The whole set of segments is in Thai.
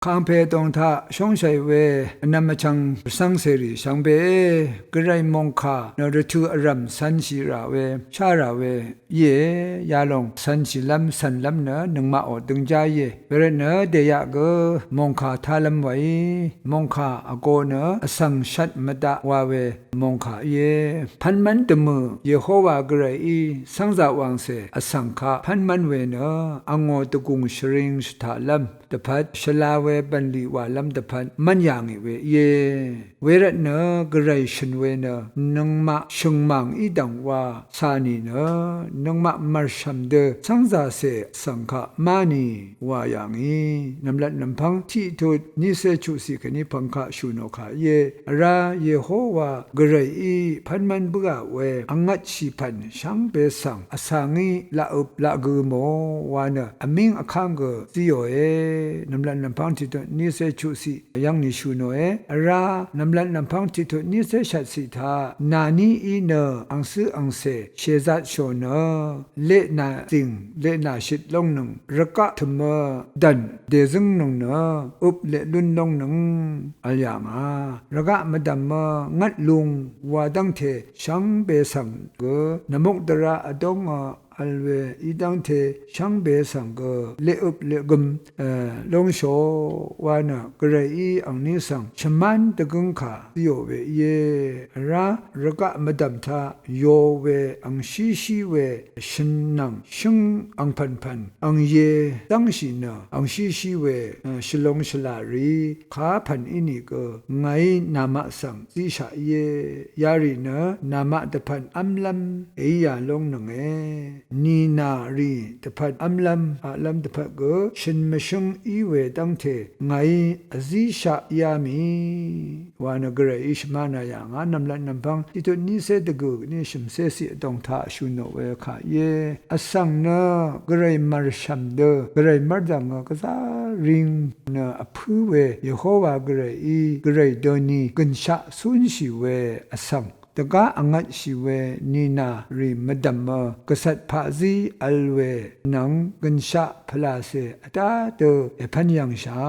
康培东他兄弟为那么长上世里上辈个人蒙卡那的土人山西拉为下拉为也亚龙山西lâm山lâm呢能嘛哦登家也为了呢的呀个蒙卡他lâm为蒙卡阿哥呢上山没打话为蒙卡也潘门的么耶和华个人伊上za王se上卡潘门为呢阿我的公是人是他lâm的พัดชลาเวบันลีว่าลำ的พัดมันอย่างเวเยเวรเนกระไรชนเวเนนังมาชงมังอีดังว่าสานีเนนังมามาชัมเดสังซาเสสังฆามานีว่าอย่างนี้น้ำละน้ำพังที่ทุดนิเสชุสิกนิพังคะชุโนคะเยราเยโฮวากระไรอีพันมันบุกเวอังัดชีพันช่างเปสังอสังอีละอุบละกุโมวาเนอมิงอคังกซิโยเอน้ำลันน้ำพังที่ตัวนิเสชุสิยังนิชูโนเอราน้ำลันน้ำพังที่ตัวนิเสชัดสิทานานีอีเนอังซื้ออังเสเชซัดโชเนเลนาจิงเลนาชิดลงหนึ่งระกะทมดันเดซึงหนึ่งเนอุบเลลุนลงหนึ่งอะไรอย่างระกะมาดำงัดลุงว่าดังเทช่างเบสังเกนมุกดราอดงอัลเวอีดังเทช่างเบสังเกเลอุบเลกุมลงโชวานะกระไรอังนิสังชมันตะกุงขาโยเวเยระกะมดัมทาโยเวอังชีเวชินนังชิงอังพันอังเยตั้งชินะอังชีเวชลงชลารีขาพันอินิกไงนามะสังสิชาเยยารินะนามะตะพันอัมลัมเอยาลงนังเอนีนารีตะพัดอัมลัมอาลัมตะพัดก็ชินมชงอีเวตั้งเทไงอซิชายามีวานกระอิชมานาอย่างนำลันนำพังที่ตัวนี้เสดกูนี่ชิมเสสิตองท่าชุนเวขาเยอสังนะกระมารชัมเดกระมารดังก็ซาริงนะอพูเวเยโฮวากระอีกระดอนีกุนชะสุนชิเวอสังตะกะอังัดชิเวนีนาริมดัมมกษัตริย์พาซีอัลเวนังกันชะพลาเสอตาเตเอพันยังชา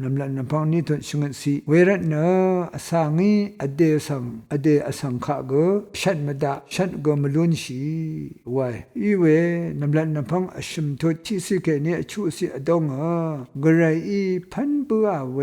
นำลันนำพังนิทุนชงสีเวรเนอสังอีอเดสังอเดอสังขะกชัดมดาชัดกมลุนชีไว้อีเวนำลันนำพังอชมทุที่สิเกเนชูสิอดงกระไรอีพันบัวเว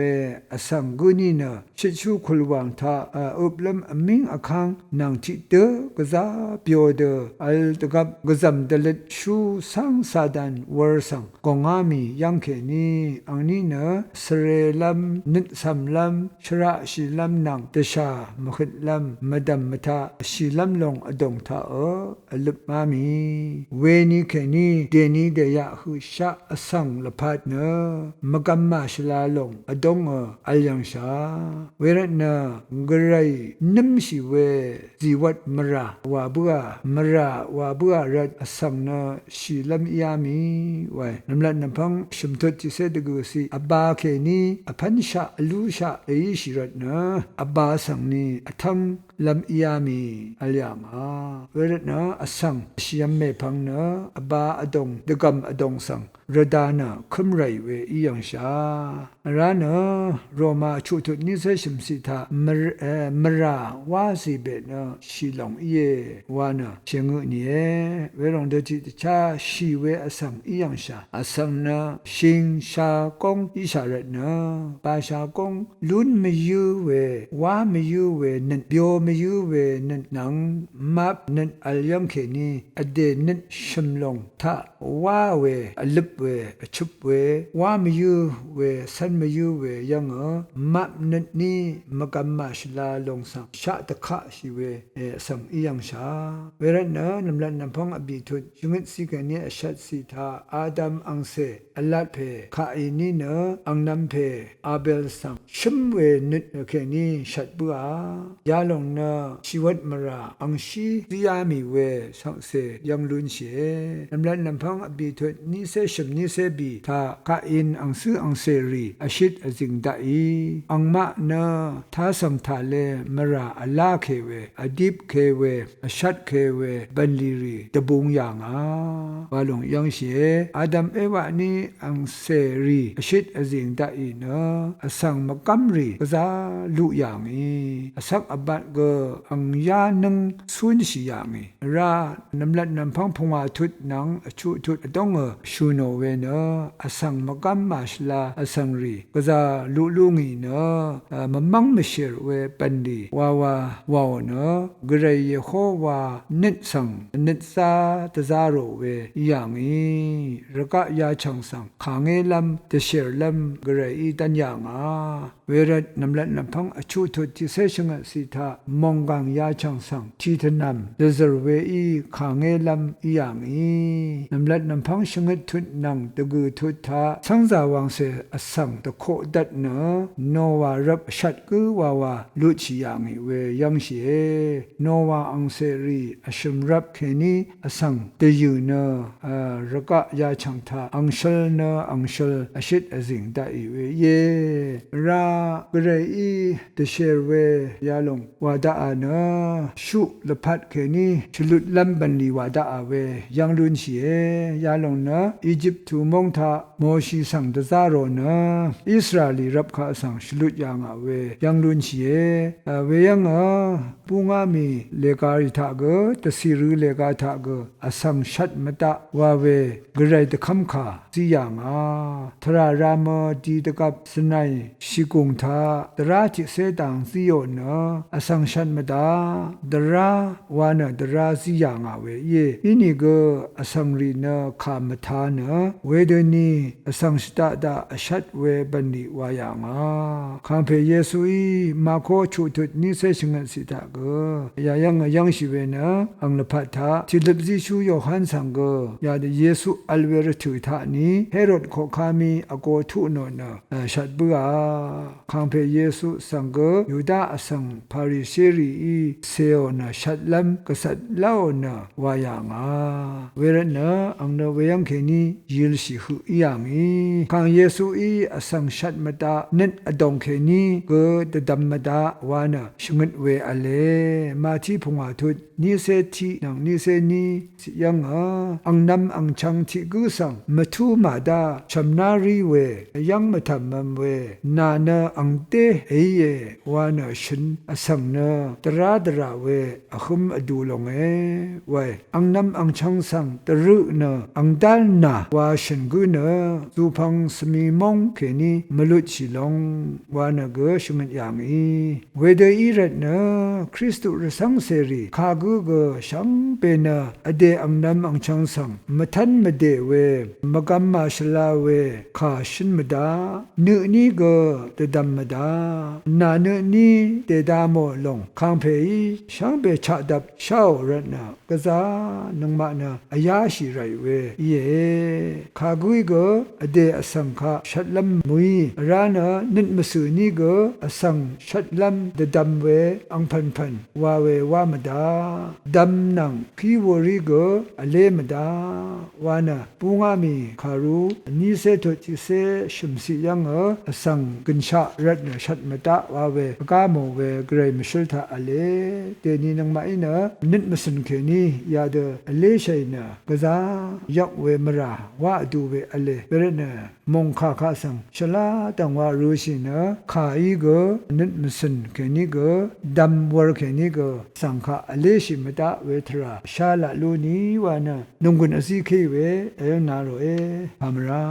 อสังกุนีเนชิชูคุลวังทาอุบลมมิงอคังนางจิเตกซาเปียวเดอัลตกับกซัมเดลชูสังซาดันวอร์สังกงามียังเคนีอังนี้เนสเรลัมนิดสัมลัมชราชิลัมนางเตชามขิดลัมมดัมมทาชิลัมลงอดงทาอลุมามีเวนีเคนีเดนีเดยะหุชะอสังละพัดเนมกัมมาชลาลงอดงอัลยังชาเวรเนกระไรนิมชิเวจีวัดมราวาบัวมราวาบัวรัดอสังนะชีลัมยามีไว้น้ำลันน้ำพังชุมทุจิเสดกุสีอับบาเคนีอพันชะลูชะเอชิรัดนะอับบาสังนีอทังลำยามีอัลยามเวรนะอสังชียมเมพังนะอับบาอดงดกัมอดงสังระดานะคุมไรเวอียังชารานะโรมาชุทุนิเสชิมสิทามราวาสิเบนะชีลงเยวานะเชงุเนียเวลงเดจิตชาชีเวอสังอียังชาอสังนะชิงชากงอิชาระนะปาชากงลุนมยูเววามยูเวนันเบียวมยูเวนันนังมับนันอัลยังเคนีอเดนันชิมลงทาวาเวอลิบเวชุบเววามยูเวสันมยูเวยังมับนันนี่มกัมมาชลาลงสังชะตะคะชีเวสังอียังชาเวรนะนำลันนำพงอบิทุจุงิตสิกันเนี่ยชัดสิทาอาดัมอังเซอัลลัดเพคาอินีเนอังนัมเพอาเบลสังชิมเวนิดเคนีชัดบัวยาลงเนชีวัดมราอังชีซิยามีเวสังเซยังลุนเชนำลันนำพงอบิทุนิเซชิมนิเซบีทาคาอินอังซืออังเซรีอชิดอจิงดาอีอังมะเนทาสังทาเลมราอัลลาเคเวอดิบเคเวอชัดเคเวบันลีรีตะบุงอย่างวาลงยังเชอาดัมเอวะนี้ อังเซรีชิดอจิงตาอีเนอสังมกัมรีกะซาลุอย่างอีสักอบัดก็อังยานึงสุนสิอย่างอีรานำลัดนำพังพงวาทุดนังชุทุดต้องชูโนเวเนอสังมกัมมาชลาสังรีกะซาลุลุงีเนมะมังมะเชรเวปันดีวาวเนกระเยโฮวานิดสังนิดซาตะซาโรเวอย่างอีรกะยาชังสังขางเอลัมเตเชรลัมกระอีตัญญางาเวรนำลัดนำพังอชุทุดที่เสชงสิทามองกังยาชังสังทีทนำเดซเวอีขางเอลัมอย่างอีนำลัดนำพังชงดทุดนังตะกือทุดทาสังซาวังเสอสังตะโคดัดเนโนวารับชัดกือวาลุชิอย่างอีเวยังเชโนวาอังเสรีอชมรับเคนีอสังเตยูเนรกะยาชังทาอังชลเนอังชลอชิดอจิงตาอีเวเยรากระอีเตเชรเวยาลงวาดาอาเนชุลพัดเคนีชลุดลัมบันลีวาดาอาเวยังลุนเชยาลงเนอียิปต์ทูมงทาโมชีสังตะซาโรเนอิสราเอลีรับข้าสังชลุดยังอาเวยังลุนเชเวยังปุงามีเลการิทาเกตสิรุเลกาทาเกอสังชัดมตะวาเวกระไรตะคำขาสิยังทรารามดีตะกับสนัยชิกุงทาตราจิเสตังสิโยเนอสังชัดมตาดราวานะดราสิยังเวเยอินิเกอสังรีเนขามทาเนเวเดนีอสังสตะดาอชัดเวบันนิวายังคัมเพเยซูอีมาโคชุทุดนิเสชงสิตาเกยายังชิเวนะอังลพัทธาทิลบซิชูโยฮันสังเกยาเดเยซูอัลเวรตุทานีเฮโรดโคคามีอโกทุโนนะชัดบัวคัมเพเยซูสังเกยูดาอสังพาริเซรีอีเซโอนะชัดลัมกษัตลาโอนะวายางเวรนะอังเนเวยังเคนียิลชิหุยังอีคังเยซูอีอสังชัดมตาเน็ตอดงเคนีเกตดัมมดาวานะชงดเวอเลมาที่พงอาทุดนิเซทีนังนิเซนีสิยังอังนำอังชังที่กุสังมาทูมาดาชัมนารีเวยังมาทำมันเวนาเนอังเตเอเยวานะฉันอสังเนตราดราเวอคุมอดูลงเวอังนำอังชังสังตรึเนอังดัลนาวาฉันกุเนสุพังสมีมงเคนีมลุชิลงวานะเกชงดอย่างอีเวเดอีเรเนคริสตุรสังเสรีคากุเกชังเปนะอเดอังนำอังชังสังมทันมเดเวมกัมมาชลาเวคาชินมดาเนื้อนี้เกตดัมมดานาเนื้อนี้เตดามโมลงคังเพยช่างเปชะดับชาวรนะกะซานังมานะอายาชิไรเวเยคากุยเกอเดอสังคาชัดลัมมุยรานะนิดมสือนี้เกอสังชัดลัมเดดัมเวอังพันวาเววามดาดัมนังคีวอริเกอเลมดาวานะปุงามีคารูนิเซตุจิเซชุมสิยังสังกินชะรัตนชัดมตะวาเวกาโมเวเกรมชิลทาอเลเตนีนังมาอินะนิดมสุนเคนียาเดอเลชัยนะกะซายักเวมราวาดูเวอเลเปรนะมงคาคาสังชลาตังวารูชินะคาอีเกนิดมสุนเคนีเกดัมวรเคนีเกสังคาอเลชิมตะเวทราชาละลูนีวานะนุงกุนอซิเคเวเอนาโรเอพามรา